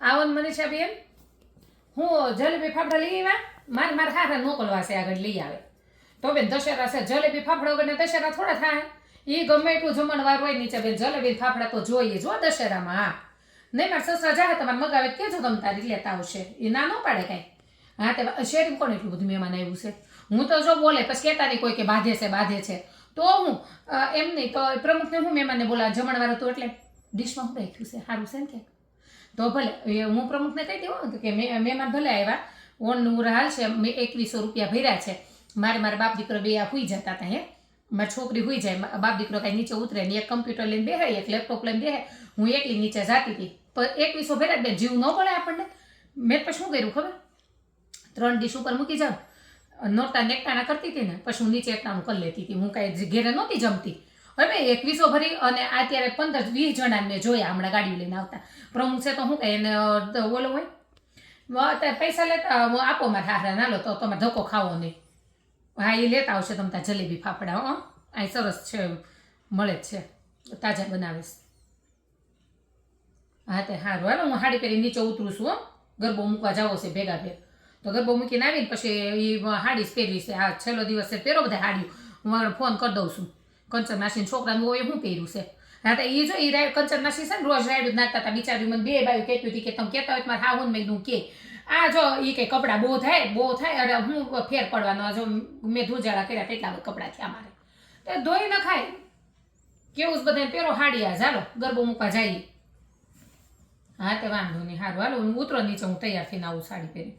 આવો ને મનીષા બેન, હું જલેબી ફાફડા લઈ આવ્યા. મારે હારા મોકલવા છે, આગળ લઈ આવે તો બેન. દશેરા છે, જલેબી ફાફડા વગર દશેરા થોડા થાય? એ ગમે એટલું જમણવાર હોય નીચે બેન, જલેબી ફાફડા તો જોઈએ જો દશેરામાં. હા નહીં, મારા સસરા જાય તમારે મગાવે કેજો તમે તારી લેતા આવશે. એ ના ન પાડે કાંઈ. હા તે શેરીમાં કોણ એટલું બધું મહેમાન આવ્યું છે? હું તો જો બોલે પછી કહેતા નહીં કોઈ કે બાંધે છે તો હું એમ નહીં તો પ્રમુખને હું મહેમાનને બોલાવ જમણવાર હતું એટલે ડીશમાં હું રાખ્યું છે સારું છે ને કે તો ભલે હું પ્રમુખને કહી દેવું કે મહેમાન ભલે આવ્યા, ઓનનું હાલ છે, મેં 2100 રૂપિયા ભર્યા છે. મારા બાપ દીકરો બે આ હુઈ જતા હતા. મારી છોકરી હુઈ જાય, બાપ દીકરો કાંઈ નીચે ઉતરે ને, એક કમ્પ્યુટર લઈને બેહે, એક લેપટોપ લઈને બેહે, હું એકલી નીચે જતી હતી. પણ 2100 ભર્યા બેન, જીવ ન પડે આપણને. મેં પછી શું કર્યું ખબર? 3 ડીશ ઉપર મૂકી જાઉં, નોરતા નેકટાણા કરતી હતી ને, પછી હું નીચે એકટાણું કરી લેતી હતી. હું કાંઈ ઘેરે નહોતી જમતી. હવે 2100 ભરી અને અત્યારે 15-20 જણાને મેં જોયા હમણાં ગાડીઓ લઈને આવતા. પ્રમુખ છે તો શું કહે એને ઓલો હોય અત્યારે પૈસા લેતા આપો મારે હારા ના લો તો તમારે ધક્કો ખાવો નહીં. હા એ લેતા આવશે તમે ત્યાં જલેબી ફાફડા. અહીં સરસ છે, મળે જ છે, તાજા બનાવીશ. હા તે સારું હાલો, હું સાડી પહેરી નીચે ઉતરું છું. ગરબો મૂકવા જાવો છે ભેગા ભેગ. તો ગરબો મૂકીને આવીને પછી એ સાડી જ પહેરવી છે. આ છેલ્લો દિવસ છે, પહેરો બધા સાડીઓ. હું ફોન કરી દઉં છું. કંચન માસીને છોકરાને હોય શું પહેર્યું છે. હા તો એ જો એ રાઈડ કંચન માસી છે ને રોજ રાઈડ નાખતા હતા. બિચારી મને 2 બાયું કહેતી હતી કે તમે કહેતા હોય મારે હા હું મેં કે આ જો એ કંઈ કપડાં બહુ થાય અરે હું ફેર પડવાનો. જો મેં ધૂજાળા કર્યા કેટલા કપડાં થયા મારે તો ધોઈ ન ખાય કેવું જ બધાને પહેરો સાડી. આ ચાલો ગરબો મૂકવા જઈએ. હા તે વાંધો નહીં, સારું હાલો હું ઉતરો નીચે, હું તૈયાર થઈને આવું સાડી પહેરી.